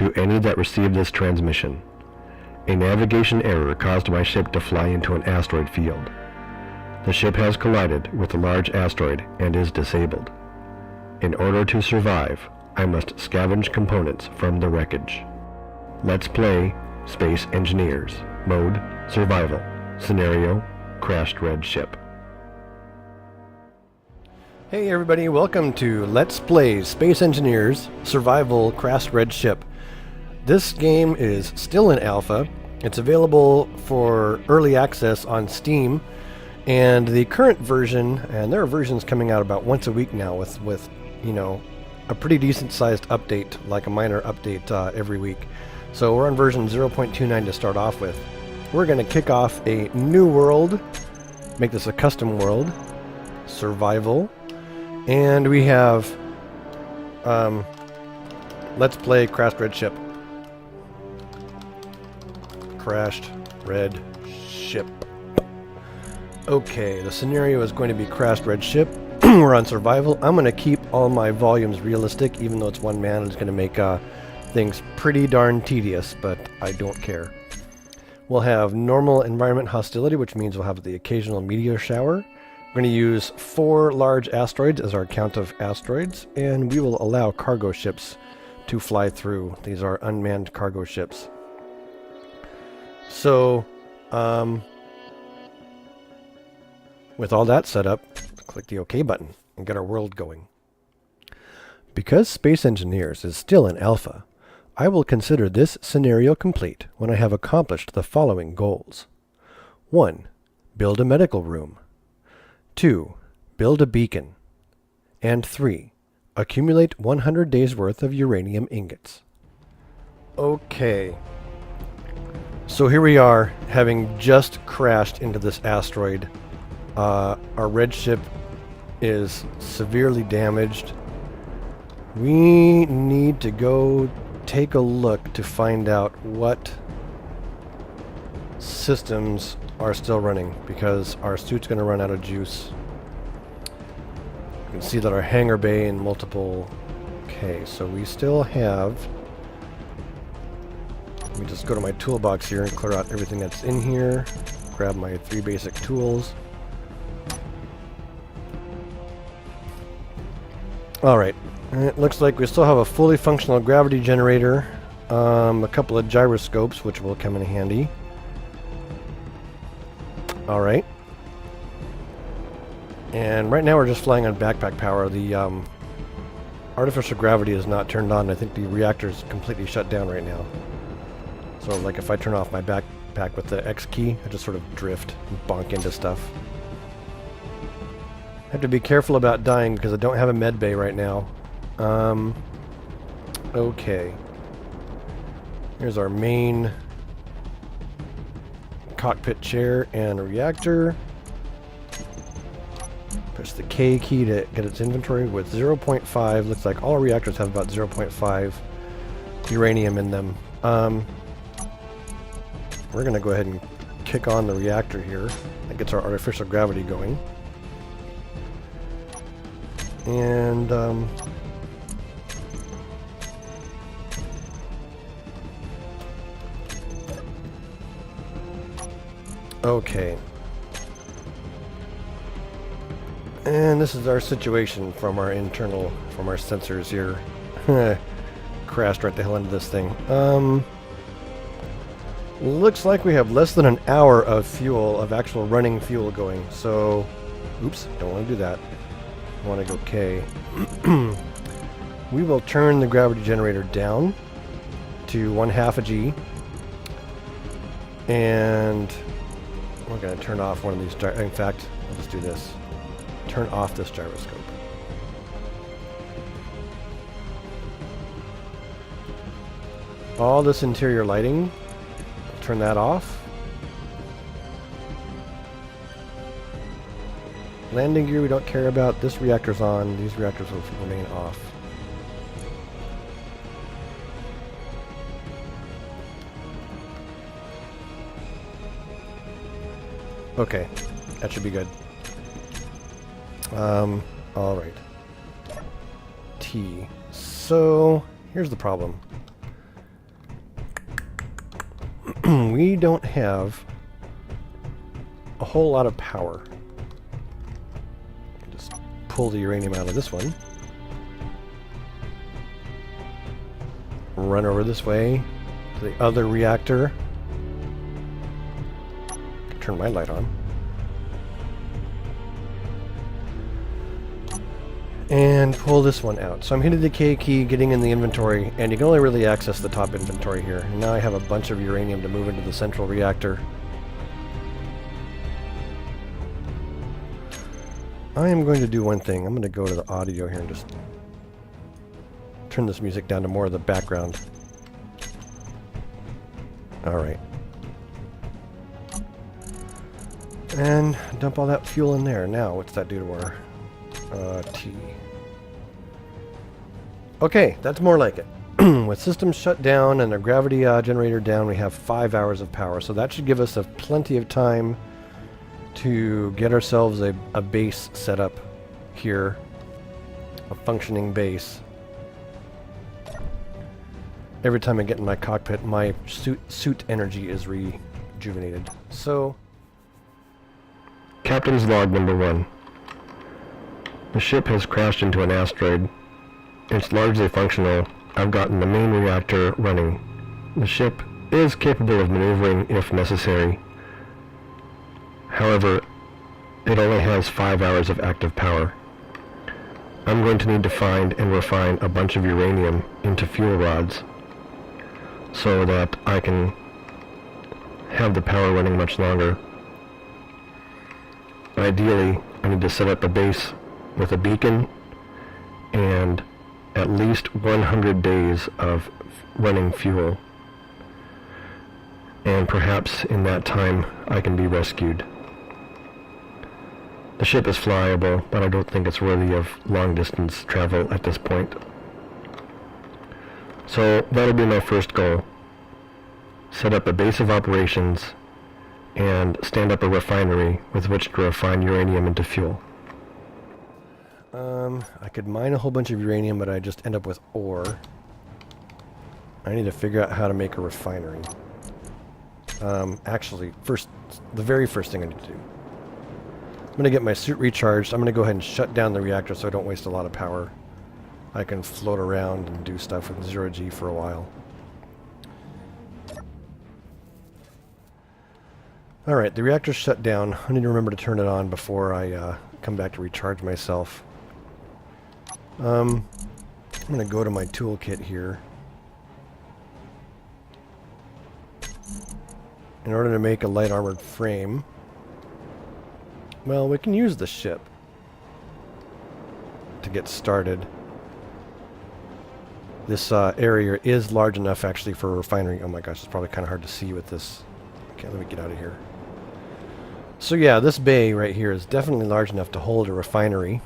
To any that receive this transmission, a navigation error caused my ship to fly into an asteroid field. The ship has collided with a large asteroid and is disabled. In order to survive, I must scavenge components from the wreckage. Let's play Space Engineers. Mode, Survival. Scenario, Crashed Red Ship. Hey everybody, welcome to Let's Play Space Engineers Survival Crashed Red Ship. This game is still in alpha. It's available for early access on Steam, and the current version, and there are versions coming out about once a week now with you know, a pretty decent sized update, like a minor update every week. So we're on version 0.29 to start off with. We're going to kick off a new world, make this a custom world, survival, and we have Let's Play Crashed Red Ship. Crashed Red Ship. Okay, the scenario is going to be Crashed Red Ship. We're on survival. I'm going to keep all my volumes realistic, even though it's one man. It's going to make things pretty darn tedious, but I don't care. We'll have normal environment hostility, which means we'll have the occasional meteor shower. We're going to use 4 large asteroids as our count of asteroids, and we will allow cargo ships to fly through. These are unmanned cargo ships. So, with all that set up, click the OK button and get our world going. Because Space Engineers is still in alpha, I will consider this scenario complete when I have accomplished the following goals. 1. Build a medical room. 2. Build a beacon. And 3. Accumulate 100 days worth of uranium ingots. Okay. So here we are, having just crashed into this asteroid. Our red ship is severely damaged. We need to go take a look to find out what systems are still running, because our suit's going to run out of juice. You can see that our hangar bay and multiple... Okay, so we still have... Let me just go to my toolbox here and clear out everything that's in here. Grab my 3 basic tools. Alright, it looks like we still have a fully functional gravity generator, a couple of gyroscopes, which will come in handy. Alright. And right now we're just flying on backpack power. The artificial gravity is not turned on. I think the reactor is completely shut down right now. So like if I turn off my backpack with the X key, I just sort of drift and bonk into stuff. I have to be careful about dying because I don't have a med bay right now. Okay. Here's our main cockpit chair and a reactor. Press the K key to get its inventory with 0.5. Looks like all reactors have about 0.5 uranium in them. We're going to go ahead and kick on the reactor here. That gets our artificial gravity going. And okay. And this is our situation from our sensors here. Crashed right the hell into this thing. Looks like we have less than an hour of fuel, of actual running fuel going. So, oops, don't want to do that. I want to go K. We will turn the gravity generator down to 1/2 a G. And we're going to turn off one of these. In fact, I'll just do this. Turn off this gyroscope. All this interior lighting, turn that off. Landing gear we don't care about. This reactor's on. These reactors will remain off. Okay, that should be good. Alright. T. So, here's the problem. we don't have a whole lot of power. Just pull the uranium out of this one. Run over this way to the other reactor. Turn my light on. And pull this one out. So I'm hitting the K key, getting in the inventory, and you can only really access the top inventory here. And now I have a bunch of uranium to move into the central reactor. I am going to do one thing. I'm going to go to the audio here and just turn this music down to more of the background. Alright. And dump all that fuel in there. Now, what's that do to our T? Okay, that's more like it. With systems shut down and the gravity generator down, we have 5 hours of power. So that should give us plenty of time to get ourselves a base set up here. A functioning base. Every time I get in my cockpit, my suit energy is rejuvenated. So, Captain's log number 1. The ship has crashed into an asteroid. It's largely functional. I've gotten the main reactor running. The ship is capable of maneuvering if necessary. However, it only has 5 hours of active power. I'm going to need to find and refine a bunch of uranium into fuel rods so that I can have the power running much longer. Ideally, I need to set up a base with a beacon and at least 100 days of running fuel. And perhaps in that time I can be rescued. The ship is flyable, but I don't think it's worthy of long-distance travel at this point. So that'll be my first goal. Set up a base of operations and stand up a refinery with which to refine uranium into fuel. I could mine a whole bunch of uranium, but I just end up with ore. I need to figure out how to make a refinery. Actually, the very first thing I need to do. I'm going to get my suit recharged. I'm going to go ahead and shut down the reactor so I don't waste a lot of power. I can float around and do stuff with 0G for a while. Alright, the reactor's shut down. I need to remember to turn it on before I come back to recharge myself. I'm going to go to my toolkit here. In order to make a light armored frame, well, we can use the ship to get started. This area is large enough actually for a refinery. Oh my gosh, it's probably kind of hard to see with this. Okay, let me get out of here. So yeah, this bay right here is definitely large enough to hold a refinery.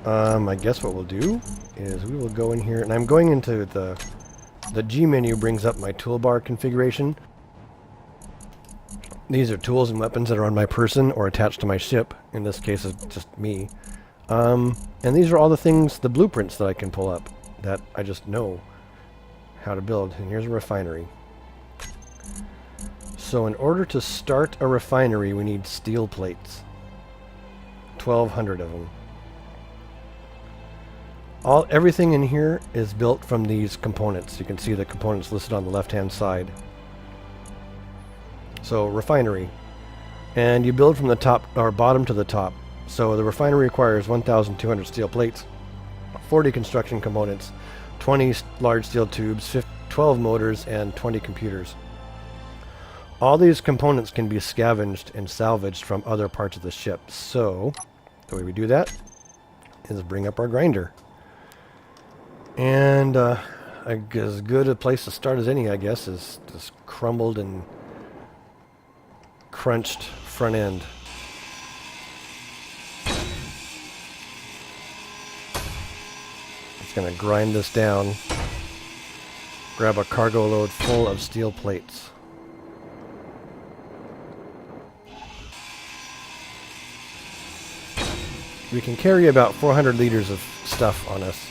I guess what we'll do is we will go in here, and I'm going into the G menu brings up my toolbar configuration. These are tools and weapons that are on my person or attached to my ship. In this case, it's just me. And these are all the things, the blueprints that I can pull up that I just know how to build. And here's a refinery. So in order to start a refinery, we need steel plates. 1,200 of them. Everything in here is built from these components. You can see the components listed on the left-hand side. So refinery, and you build from the top or bottom to the top. So the refinery requires 1,200 steel plates, 40 construction components, 20 large steel tubes, 12 motors, and 20 computers. All these components can be scavenged and salvaged from other parts of the ship. So the way we do that is bring up our grinder. And as good a place to start as any, I guess, is this crumbled and crunched front end. It's going to grind this down, grab a cargo load full of steel plates. We can carry about 400 liters of stuff on us.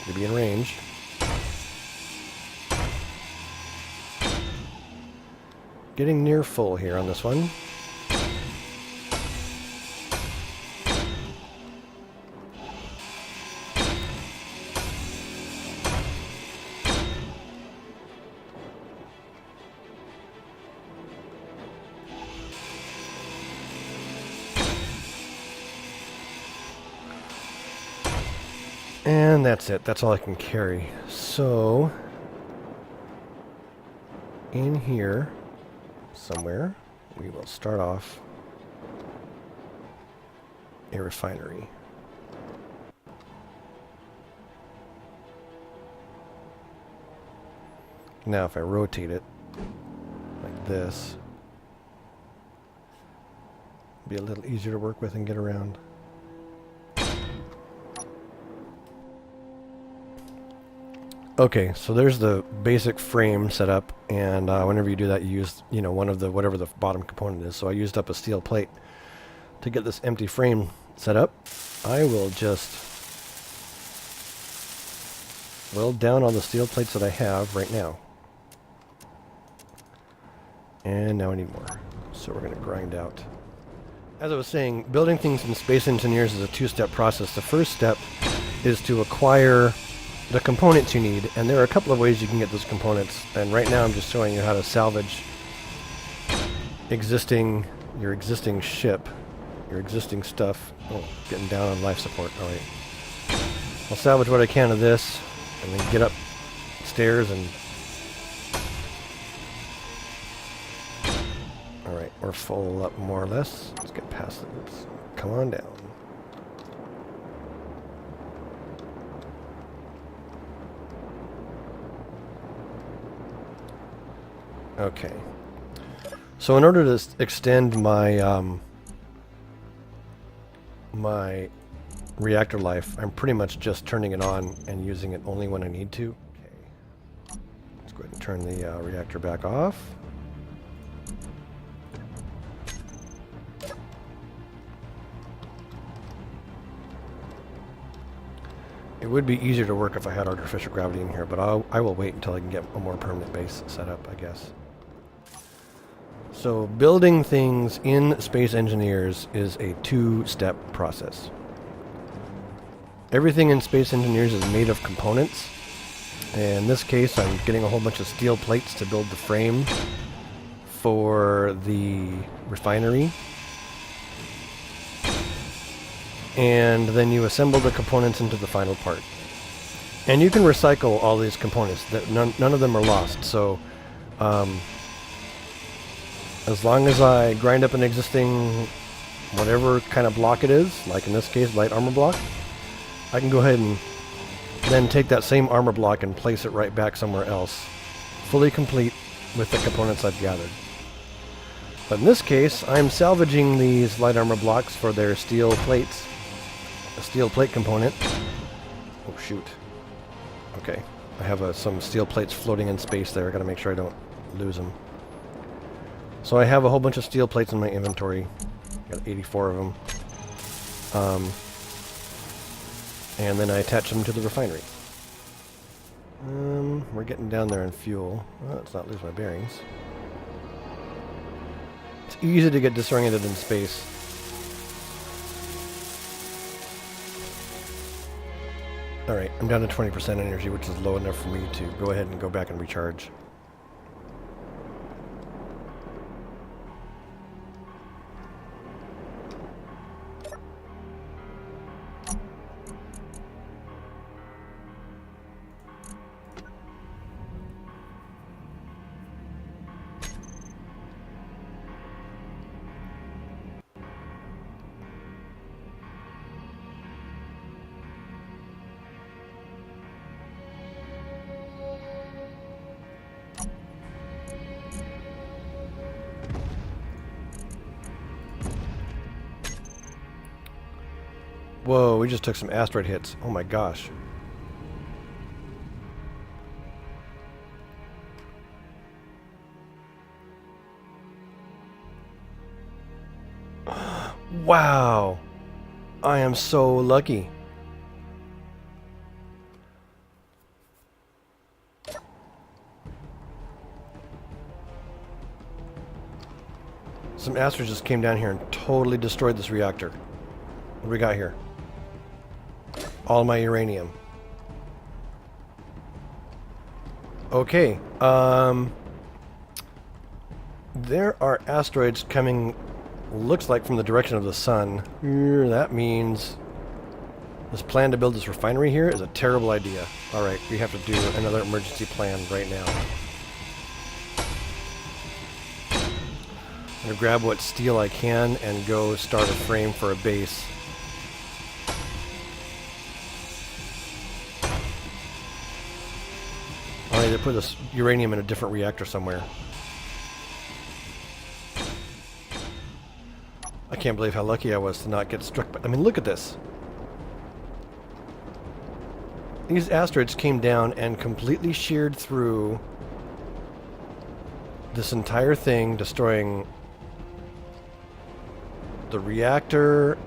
to be in range. Getting near full here on this one. And that's it. That's all I can carry. So, in here somewhere, we will start off a refinery. Now, if I rotate it like this, it'll be a little easier to work with and get around. Okay, so there's the basic frame set up, and whenever you do that, you use, one of the, whatever the bottom component is. So I used up a steel plate to get this empty frame set up. I will just weld down all the steel plates that I have right now. And now I need more. So we're going to grind out. As I was saying, building things in Space Engineers is a two-step process. The first step is to acquire the components you need, and there are a couple of ways you can get those components, and right now I'm just showing you how to salvage your existing ship, your existing stuff. Oh, getting down on life support. Alright. I'll salvage what I can of this, and then get upstairs and... Alright, we're full up more or less. Let's get past it. Oops. Come on down. Okay, so in order to extend my my reactor life, I'm pretty much just turning it on and using it only when I need to. Okay, let's go ahead and turn the reactor back off. It would be easier to work if I had artificial gravity in here, but I will wait until I can get a more permanent base set up, I guess. So building things in Space Engineers is a two-step process. Everything in Space Engineers is made of components. In this case, I'm getting a whole bunch of steel plates to build the frame for the refinery. And then you assemble the components into the final part. And you can recycle all these components. None of them are lost. So as long as I grind up an existing whatever kind of block it is, like in this case light armor block, I can go ahead and then take that same armor block and place it right back somewhere else, fully complete with the components I've gathered. But in this case, I'm salvaging these light armor blocks for their steel plates. A steel plate component. Oh shoot. Okay, I have some steel plates floating in space there. I gotta make sure I don't lose them. So I have a whole bunch of steel plates in my inventory. Got 84 of them. And then I attach them to the refinery. We're getting down there in fuel. Well, let's not lose my bearings. It's easy to get disoriented in space. Alright, I'm down to 20% energy, which is low enough for me to go ahead and go back and recharge. Whoa, we just took some asteroid hits. Oh my gosh. Wow. I am so lucky. Some asteroids just came down here and totally destroyed this reactor. What do we got here? All my uranium. Okay. There are asteroids coming, looks like from the direction of the sun. That means this plan to build this refinery here is a terrible idea. Alright, we have to do another emergency plan right now. I'm going to grab what steel I can and go start a frame for a base. I need to put this uranium in a different reactor somewhere. I can't believe how lucky I was to not get struck by... I mean, look at this. These asteroids came down and completely sheared through this entire thing, destroying the reactor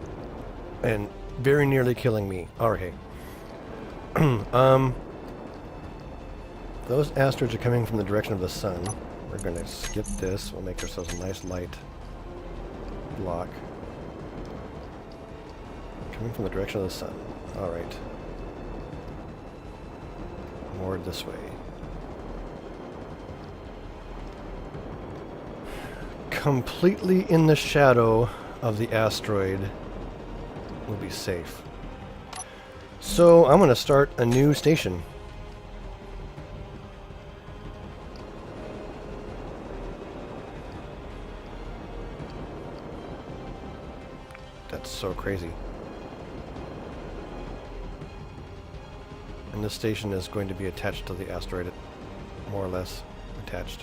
and very nearly killing me. Okay. Those asteroids are coming from the direction of the sun. We're going to skip this. We'll make ourselves a nice light block. Coming from the direction of the sun. Alright. More this way. Completely in the shadow of the asteroid will be safe. So I'm going to start a new station. That's so crazy. And this station is going to be attached to the asteroid, more or less attached.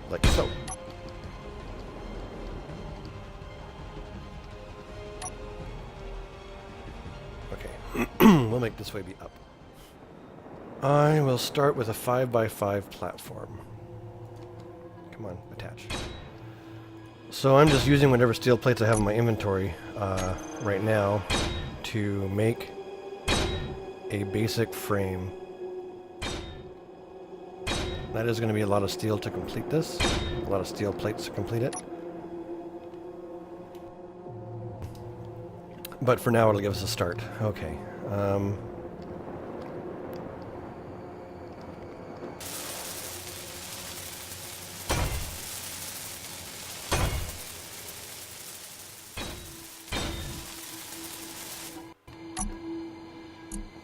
Like so. Okay, we'll make this way be up. I will start with a 5x5 platform. Come on, attach. So I'm just using whatever steel plates I have in my inventory right now to make a basic frame. That is going to be a lot of steel to complete this. A lot of steel plates to complete it. But for now it'll give us a start. Okay.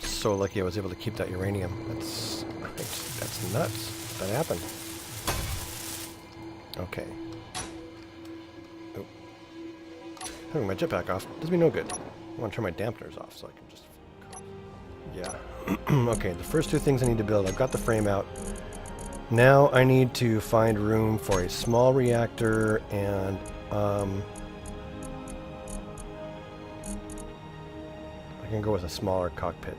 So lucky I was able to keep that uranium. That's nuts. That happened. Okay. Oh. Having my jetpack off does me no good. I want to turn my dampeners off so I can just... Yeah. Okay, the first two things I need to build. I've got the frame out. Now I need to find room for a small reactor and... I can go with a smaller cockpit.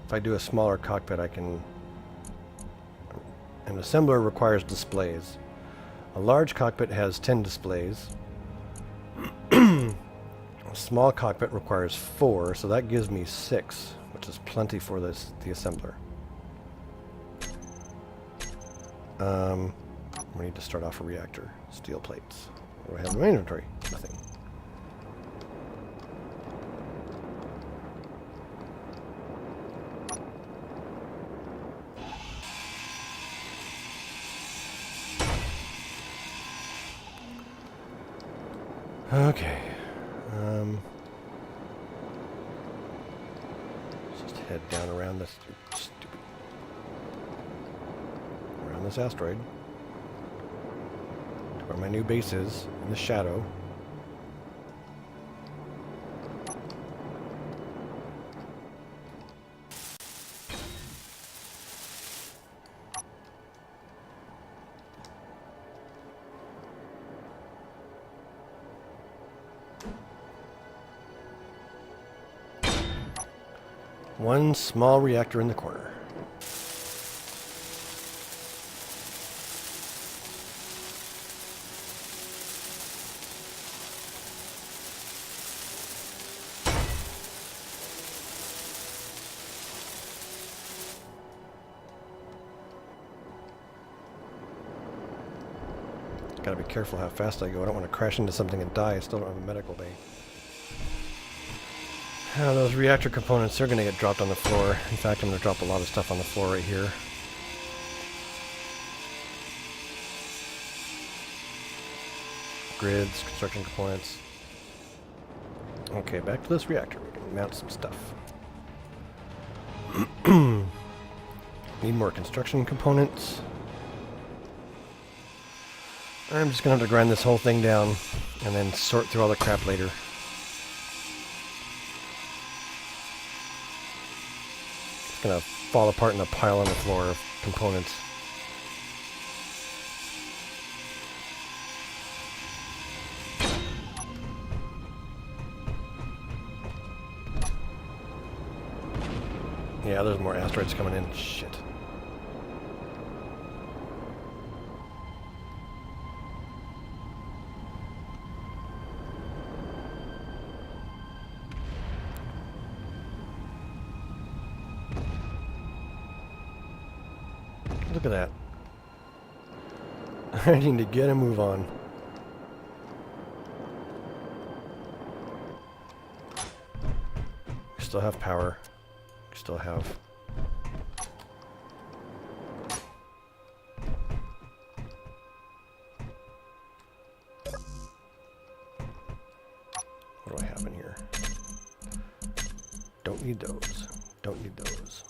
If I do a smaller cockpit, I can... An assembler requires displays. A large cockpit has 10 displays. A small cockpit requires 4, so that gives me 6, which is plenty for the assembler. We need to start off a reactor. Steel plates. What do I have in my inventory? Nothing. Okay. Let's just head down around this around this asteroid to where my new base is, in the shadow. One small reactor in the corner. Gotta be careful how fast I go. I don't want to crash into something and die. I still don't have a medical bay. Those reactor components, they're going to get dropped on the floor. In fact, I'm going to drop a lot of stuff on the floor right here. Grids, construction components. Okay, back to this reactor. We can mount some stuff. Need more construction components. I'm just going to have to grind this whole thing down and then sort through all the crap later. It's going to fall apart in a pile on the floor of components. Yeah, there's more asteroids coming in. Shit. Look at that. I need to get a move on. We still have power. We still have... What do I have in here? Don't need those. Don't need those.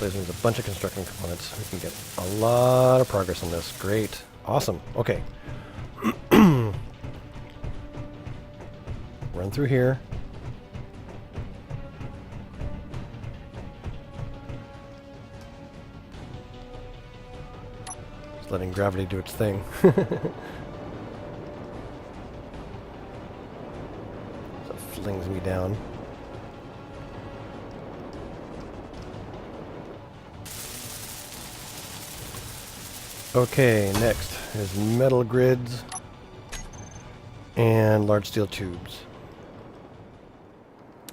There's a bunch of construction components. We can get a lot of progress on this. Great. Awesome. Okay. Run through here. Just letting gravity do its thing. So it flings me down. Okay, next is metal grids and large steel tubes.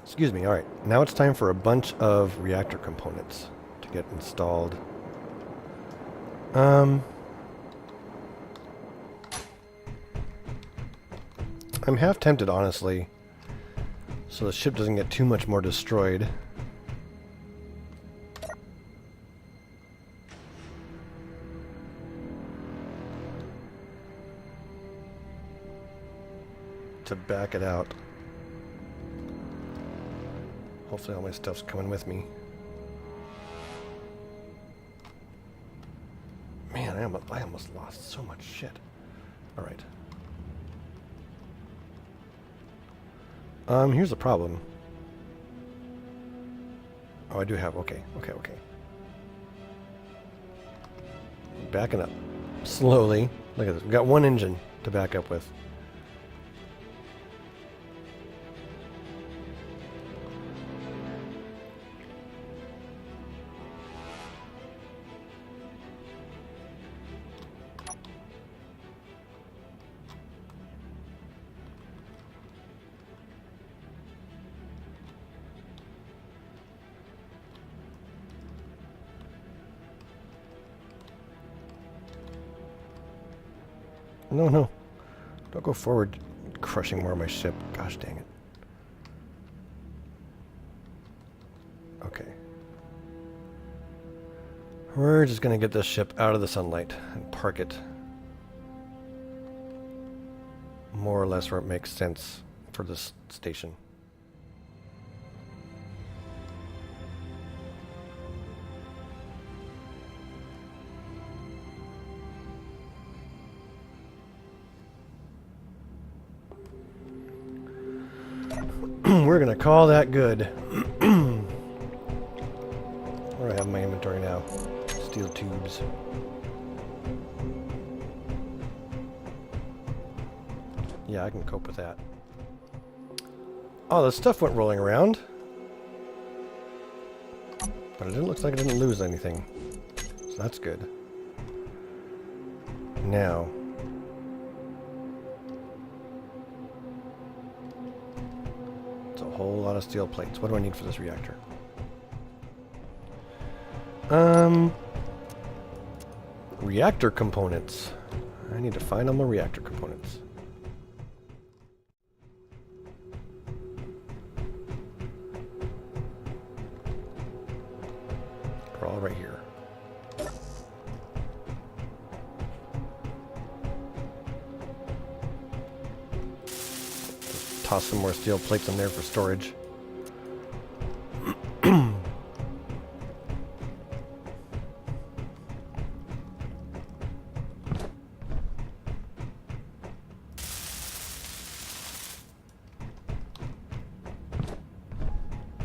Excuse me, alright. Now it's time for a bunch of reactor components to get installed. I'm half tempted, honestly, so the ship doesn't get too much more destroyed. To back it out. Hopefully all my stuff's coming with me. Man, I almost lost so much shit. Alright. Here's the problem. Oh, I do have... Okay. Backing up. Slowly. Look at this. We've got one engine to back up with. No. Don't go forward, crushing more of my ship. Gosh dang it. Okay. We're just going to get this ship out of the sunlight and park it more or less where it makes sense for this station. We're going to call that good. What do I have in my inventory now? Steel tubes. Yeah, I can cope with that. Oh, the stuff went rolling around. But it looks like it didn't lose anything. So that's good. Now. It's a whole lot of steel plates. What do I need for this reactor? Reactor components. I need to find all my reactor components. They're all right here. Just toss some more steel plates in there for storage.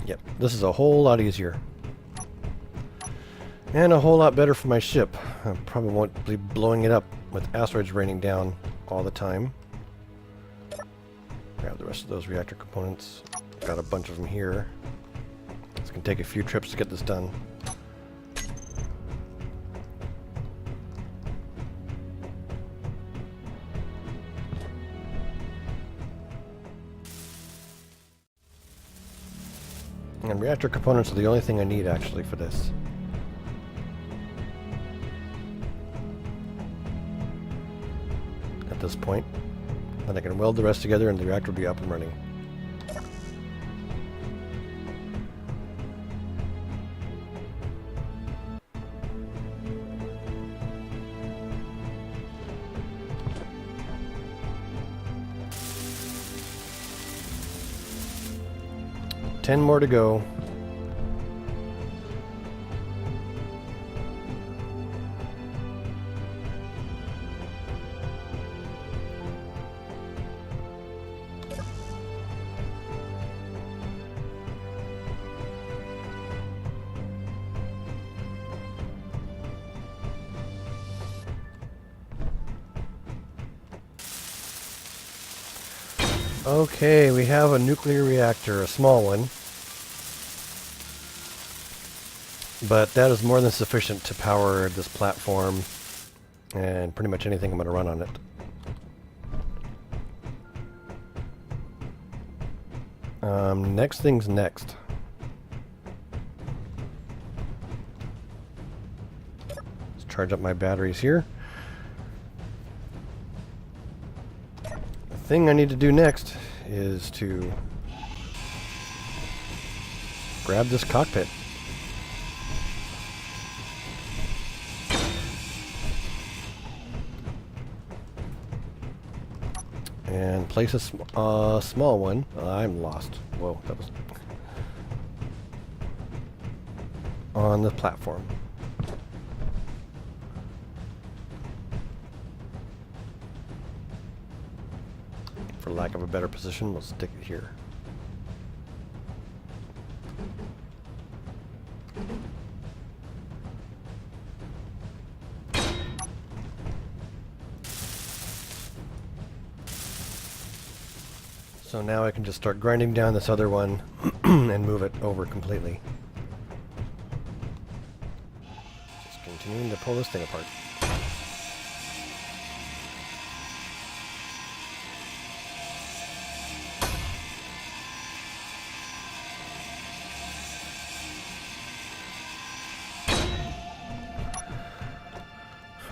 Yep, this is a whole lot easier. And a whole lot better for my ship. I probably won't be blowing it up with asteroids raining down all the time. Grab the rest of those reactor components. Got a bunch of them here. It's going to take a few trips to get this done. And reactor components are the only thing I need actually for this. At this point. Then I can weld the rest together and the reactor will be up and running. Ten more to go. Okay, we have a nuclear reactor, a small one. But that is more than sufficient to power this platform and pretty much anything I'm going to run on it. Next thing's next. Let's charge up my batteries here. The thing I need to do next is to grab this cockpit. And place a small one. I'm lost. Whoa, that was on the platform. For lack of a better position, we'll stick it here. So now I can just start grinding down this other one and move it over completely. Just continuing to pull this thing apart.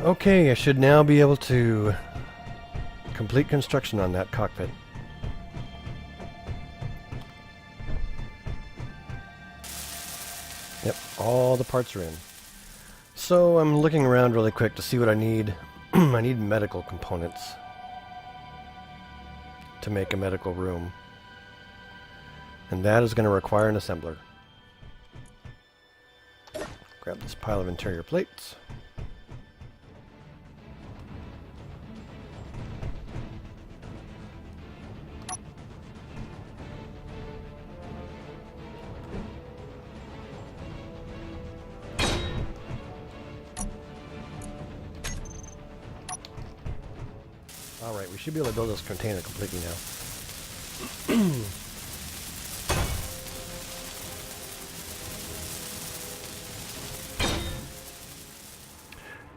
Okay, I should now be able to complete construction on that cockpit. Yep, all the parts are in. So I'm looking around really quick to see what I need. I need medical components to make a medical room. And that is going to require an assembler. Grab this pile of interior plates. Alright, we should be able to build this container completely now.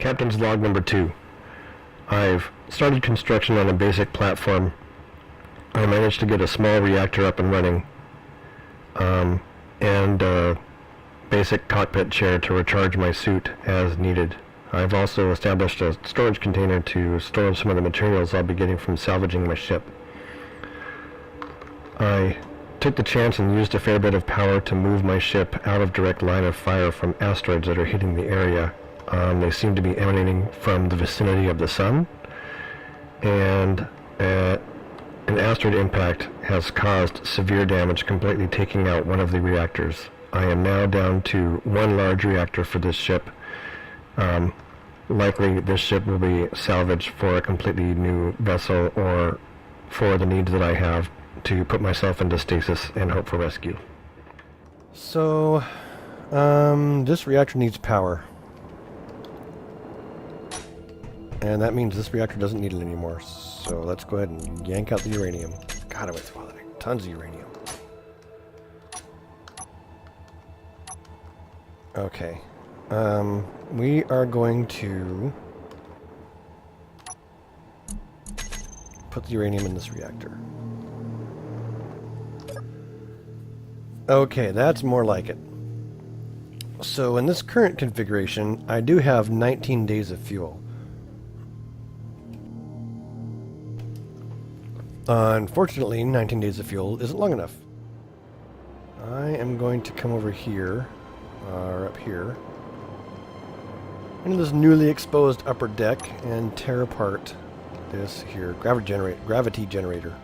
Captain's log number 2. I've started construction on a basic platform. I managed to get a small reactor up and running, and a basic cockpit chair to recharge my suit as needed. I've also established a storage container to store some of the materials I'll be getting from salvaging my ship. I took the chance and used a fair bit of power to move my ship out of direct line of fire from asteroids that are hitting the area. They seem to be emanating from the vicinity of the sun, and an asteroid impact has caused severe damage, completely taking out one of the reactors. I am now down to one large reactor for this ship. Likely this ship will be salvaged for a completely new vessel or for the needs that I have to put myself into stasis and hope for rescue. So, this reactor needs power. And that means this reactor doesn't need it anymore. So let's go ahead and yank out the uranium. God, I went through all that. Tons of uranium. Okay. We are going to put the uranium in this reactor. Okay, that's more like it. So in this current configuration, I do have 19 days of fuel. Unfortunately, 19 days of fuel isn't long enough. I am going to come over here, or up here, into this newly exposed upper deck and tear apart this here gravity generator.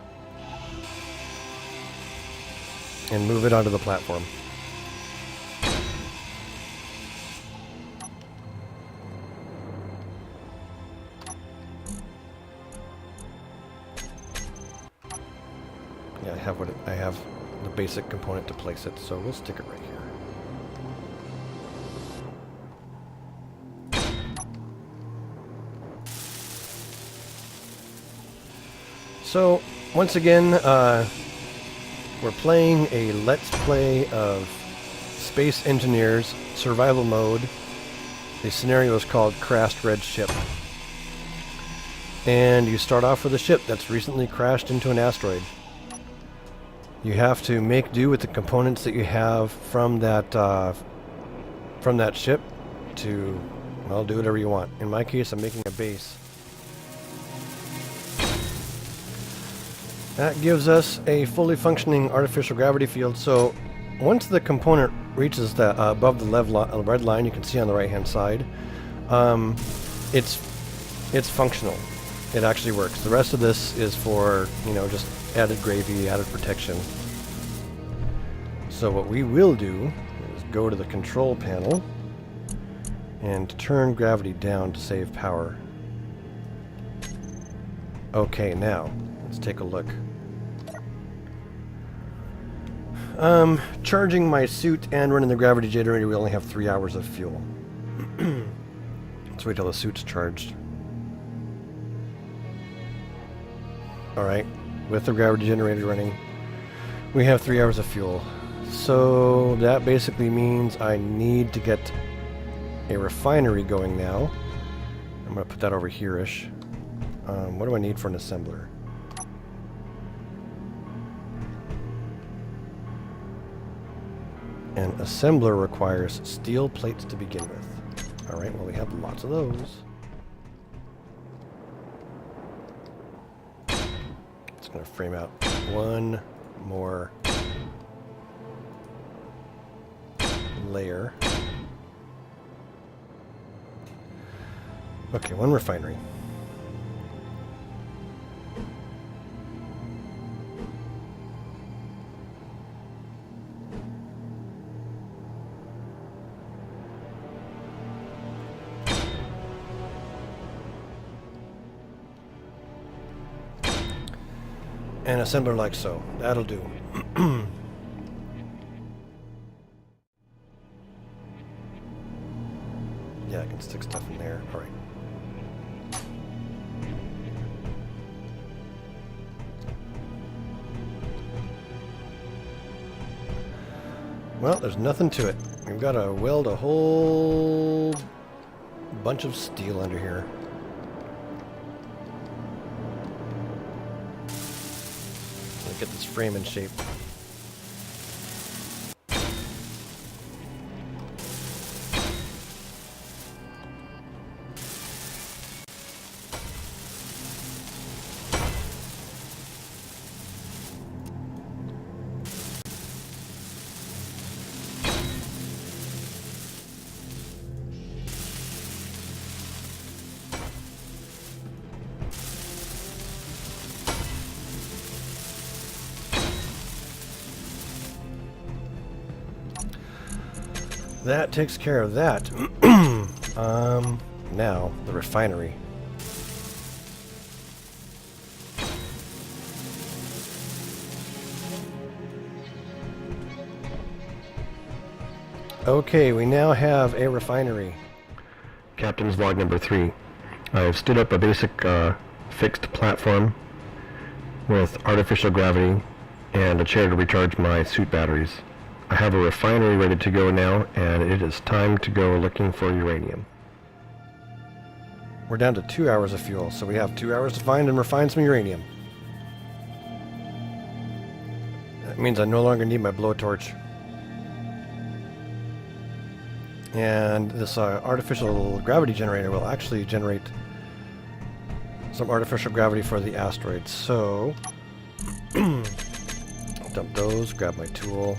And move it onto the platform. Yeah, I have the basic component to place it, so we'll stick it right here. So, once again, we're playing a Let's Play of Space Engineers Survival Mode. The scenario is called Crashed Red Ship. And you start off with a ship that's recently crashed into an asteroid. You have to make do with the components that you have from that ship to, well, do whatever you want. In my case, I'm making a base. That gives us a fully functioning artificial gravity field. So once the component reaches the above the red line, you can see on the right hand side, it's functional. It actually works. The rest of this is for, you know, just added gravy, added protection. So what we will do is go to the control panel and turn gravity down to save power. Okay, now let's take a look. Charging my suit and running the gravity generator, we only have 3 hours of fuel. Let's wait till the suit's charged. Alright, with the gravity generator running, we have 3 hours of fuel. So that basically means I need to get a refinery going now. I'm going to put that over here-ish. What do I need for an assembler? An assembler requires steel plates to begin with. Alright, well we have lots of those. It's going to frame out one more layer. Okay, one refinery. An assembler like so. That'll do. Yeah, I can stick stuff in there. Alright. Well, there's nothing to it. We've got to weld a whole bunch of steel under here. Let me get this frame in shape. That takes care of that. Now, the refinery. Okay, we now have a refinery. Captain's log number 3. I've stood up a basic fixed platform with artificial gravity and a chair to recharge my suit batteries. I have a refinery ready to go now, and it is time to go looking for uranium. We're down to 2 hours of fuel, so we have 2 hours to find and refine some uranium. That means I no longer need my blowtorch. And this artificial gravity generator will actually generate some artificial gravity for the asteroid. So, dump those, grab my tool.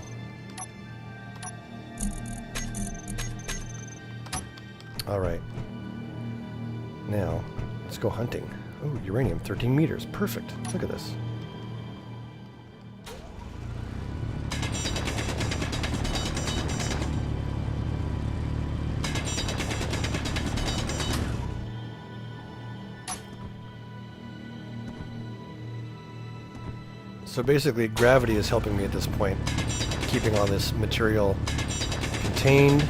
Alright. Now, let's go hunting. Oh, uranium, 13 meters. Perfect. Look at this. So basically, gravity is helping me at this point, keeping all this material contained.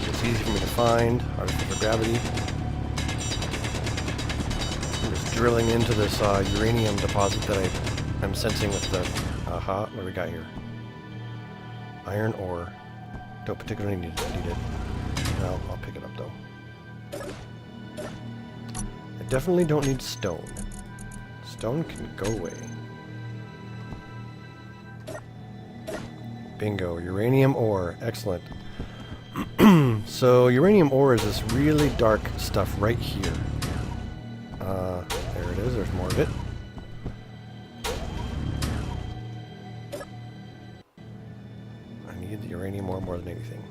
It's easy for me to find, artificial gravity. I'm just drilling into this uranium deposit that I'm sensing with the... Aha, what do we got here? Iron ore. Don't particularly need it. No, I'll pick it up though. I definitely don't need stone. Stone can go away. Bingo, uranium ore. Excellent. So uranium ore is this really dark stuff right here. There it is, there's more of it. I need the uranium ore more than anything.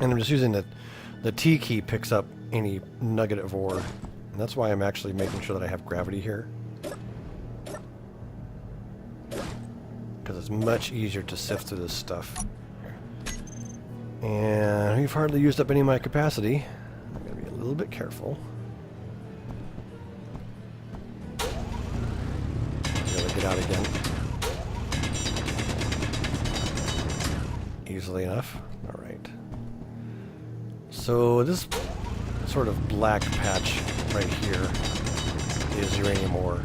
And I'm just using the T key picks up any nugget of ore. And that's why I'm actually making sure that I have gravity here. Because it's much easier to sift through this stuff. And we've hardly used up any of my capacity. I'm going to be a little bit careful. Be able to get out again. Easily enough. Alright. So this sort of black patch right here is uranium ore.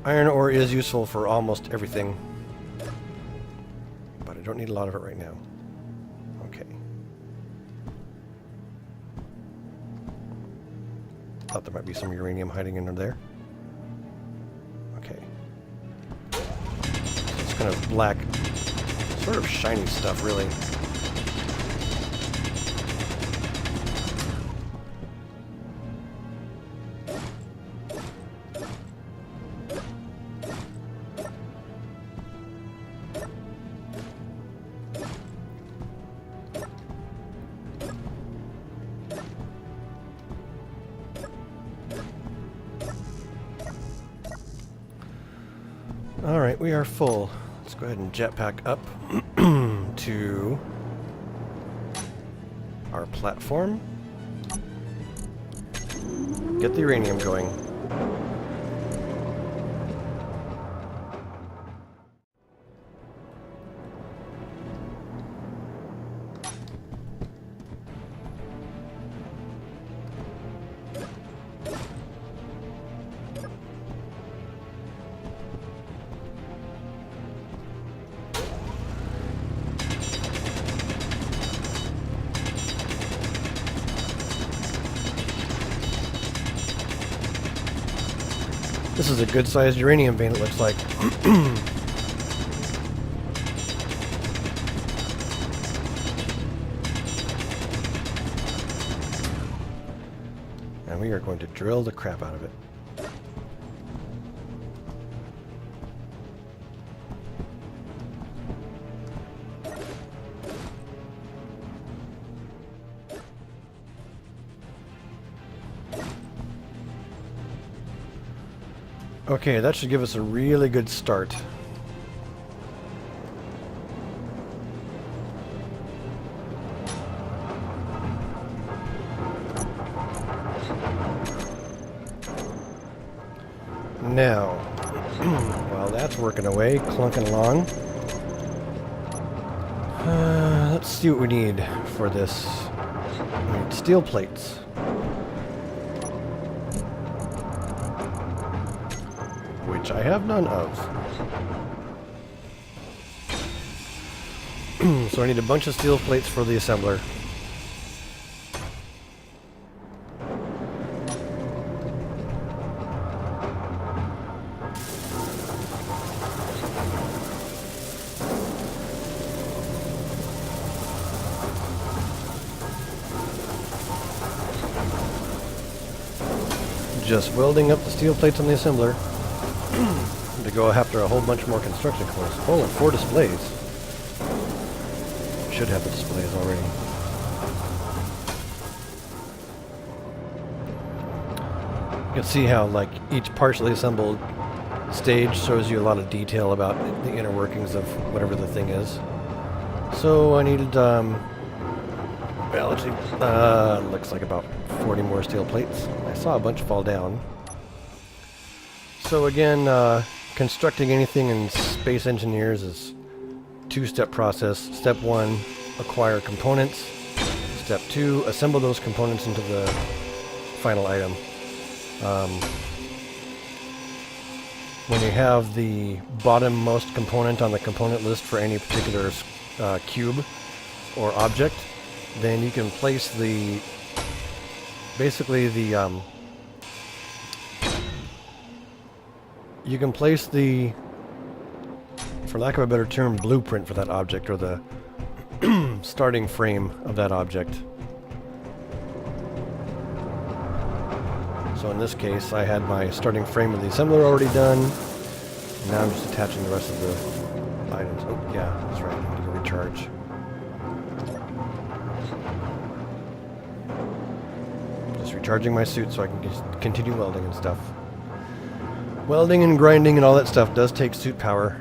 Iron ore is useful for almost everything, but I don't need a lot of it right now. Okay. Thought there might be some uranium hiding under there. Okay. It's kind of black, sort of shiny stuff, really. Alright, we are full. Let's go ahead and jetpack up to our platform. Get the uranium going. This is a good-sized uranium vein, it looks like. And we are going to drill the crap out of it. Okay, that should give us a really good start. Now, while that's working away, clunking along, let's see what we need for this. We need steel plates. Which I have none of. So I need a bunch of steel plates for the assembler. Just welding up the steel plates on the assembler to go after a whole bunch more construction components. Oh, and 4 displays. Should have the displays already. You can see how, like, each partially assembled stage shows you a lot of detail about the inner workings of whatever the thing is. So I needed, well, actually, looks like about 40 more steel plates. I saw a bunch fall down. So again, constructing anything in Space Engineers is a 2-step process. Step 1, acquire components. Step 2, assemble those components into the final item. When you have the bottommost component on the component list for any particular cube or object, then you can place the, basically the, you can place the, for lack of a better term, blueprint for that object, or the starting frame of that object. So in this case, I had my starting frame of the assembler already done. Now I'm just attaching the rest of the items. Oh, yeah, that's right. I need to recharge. Just recharging my suit so I can just continue welding and stuff. Welding and grinding and all that stuff does take suit power.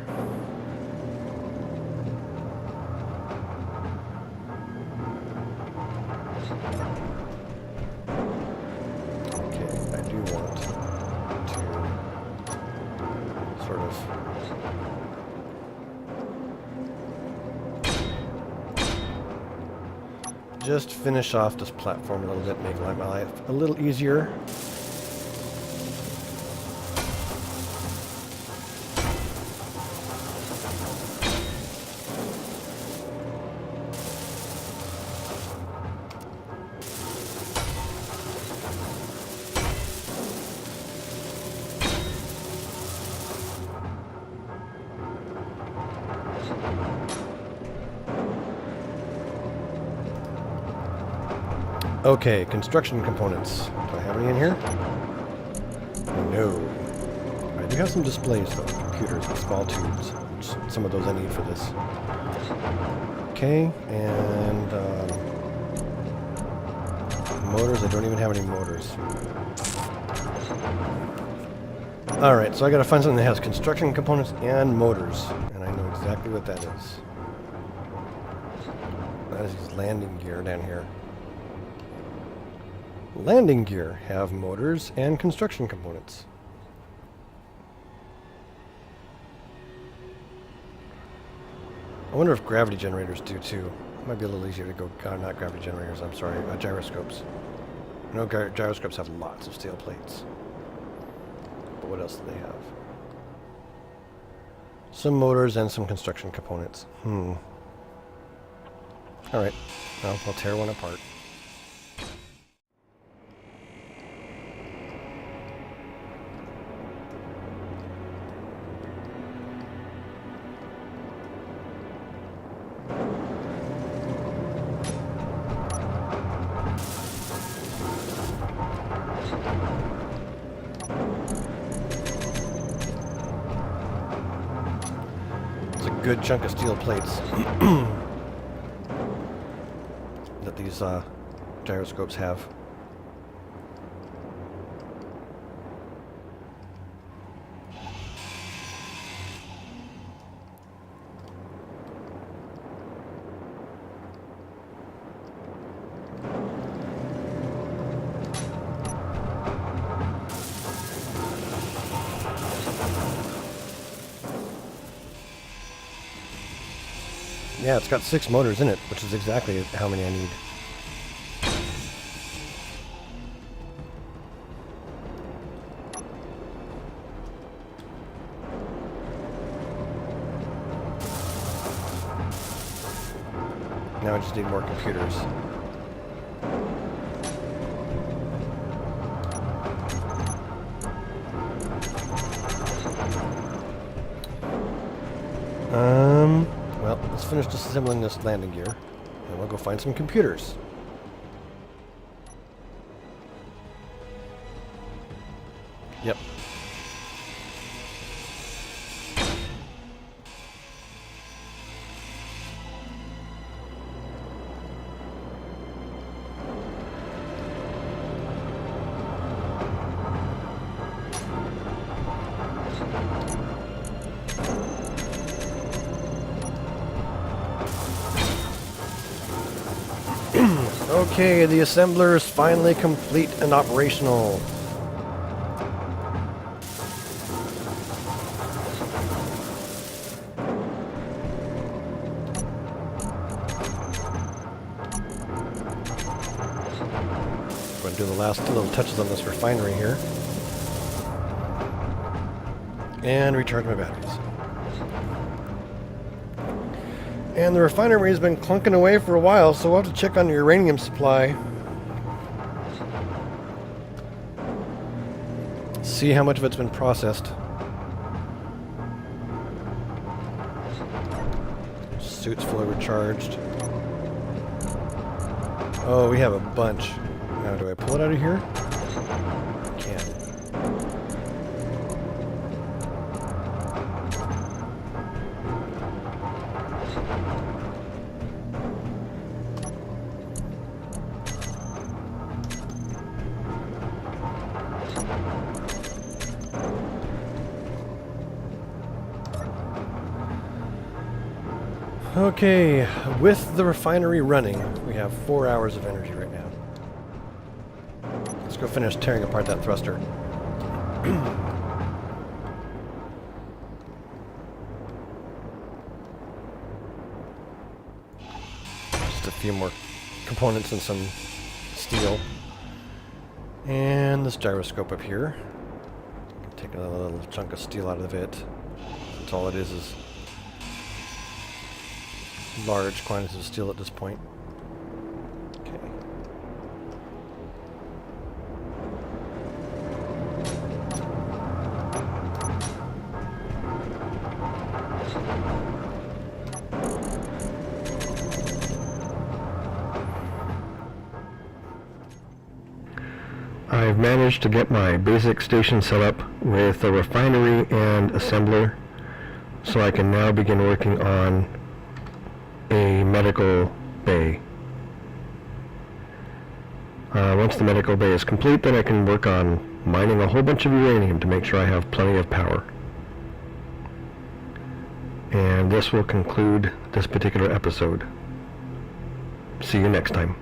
Just finish off this platform a little bit, make my life a little easier. Okay, construction components. Do I have any in here? No. I do have some displays though, computers and small tubes. Some of those I need for this. Okay, and motors. I don't even have any motors. Alright, so I gotta find something that has construction components and motors. And I know exactly what that is. That is his landing gear down here. Landing gear have motors and construction components. I wonder if gravity generators do too. It might be a little easier to go, not gravity generators, I'm sorry, gyroscopes. I know gyroscopes have lots of steel plates. But what else do they have? Some motors and some construction components. Alright, well, I'll tear one apart. good chunk of steel plates that these gyroscopes have. Yeah, it's got 6 motors in it, which is exactly how many I need. Now I just need more computers. Well, let's finish disassembling this landing gear, and we'll go find some computers. Yep. Okay, the assembler is finally complete and operational. I'm going to do the last little touches on this refinery here. And recharge my batteries. And the refinery has been clunking away for a while, so we'll have to check on the uranium supply. See how much of it's been processed. Suit's fully recharged. Oh, we have a bunch. Now, do I pull it out of here? I can. Okay, with the refinery running, we have 4 hours of energy right now. Let's go finish tearing apart that thruster. Just a few more components and some steel. And this gyroscope up here. Take a little chunk of steel out of it. That's all it is large quantities of steel at this point. Okay. I've managed to get my basic station set up with a refinery and assembler, so I can now begin working on a medical bay. Once the medical bay is complete, then I can work on mining a whole bunch of uranium to make sure I have plenty of power. And this will conclude this particular episode. See you next time.